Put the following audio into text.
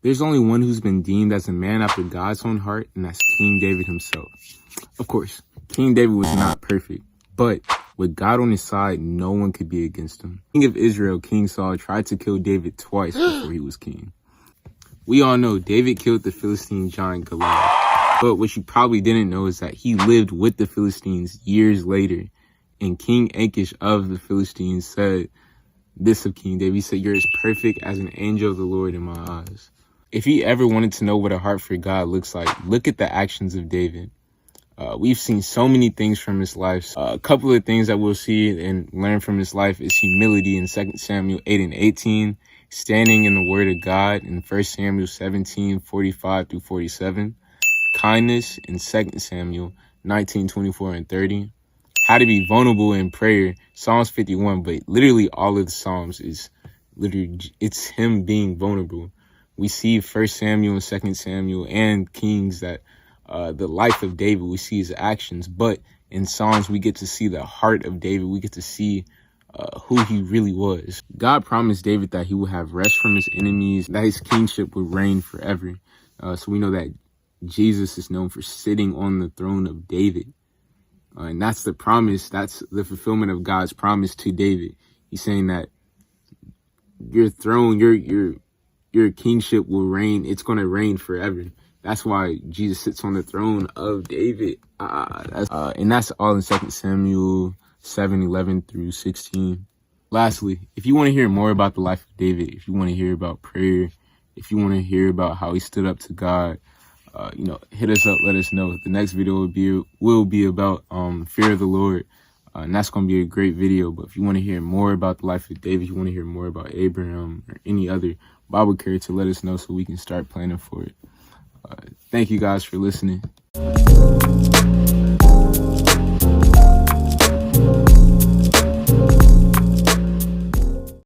There's only one who's been deemed as a man after God's own heart, and that's King David himself. Of course, King David was not perfect, but with God on his side, no one could be against him. King of Israel, King Saul, tried to kill David twice before he was king. We all know David killed the Philistine giant Goliath, but what you probably didn't know is that he lived with the Philistines years later, and King Achish of the Philistines said this of King David. He said, "You're as perfect as an angel of the Lord in my eyes." If you ever wanted to know what a heart for God looks like, look at the actions of David. We've seen so many things from his life. A couple of things that we'll see and learn from his life is humility in 2 Samuel 8 and 18, standing in the word of God in 1 Samuel 17, 45 through 47, kindness in 2 Samuel 19, 24 and 30, how to be vulnerable in prayer, Psalms 51, but literally all of the Psalms is literally, it's him being vulnerable. We see 1 Samuel and 2 Samuel and Kings that the life of David, we see his actions, but in Psalms, we get to see the heart of David. We get to see who he really was. God promised David that he would have rest from his enemies, that his kingship would reign forever. So we know that Jesus is known for sitting on the throne of David. And that's the promise. That's the fulfillment of God's promise to David. He's saying that your throne, your kingship will reign. It's going to reign forever. That's why Jesus sits on the throne of David. And that's all in 2 Samuel 7, 11 through 16. Lastly, if you want to hear more about the life of David, if you want to hear about prayer, if you want to hear about how he stood up to God, hit us up, let us know. The next video will be about fear of the Lord. And that's going to be a great video. But if you want to hear more about the life of David, you want to hear more about Abraham or any other Bible character, let us know so we can start planning for it. Thank you guys for listening.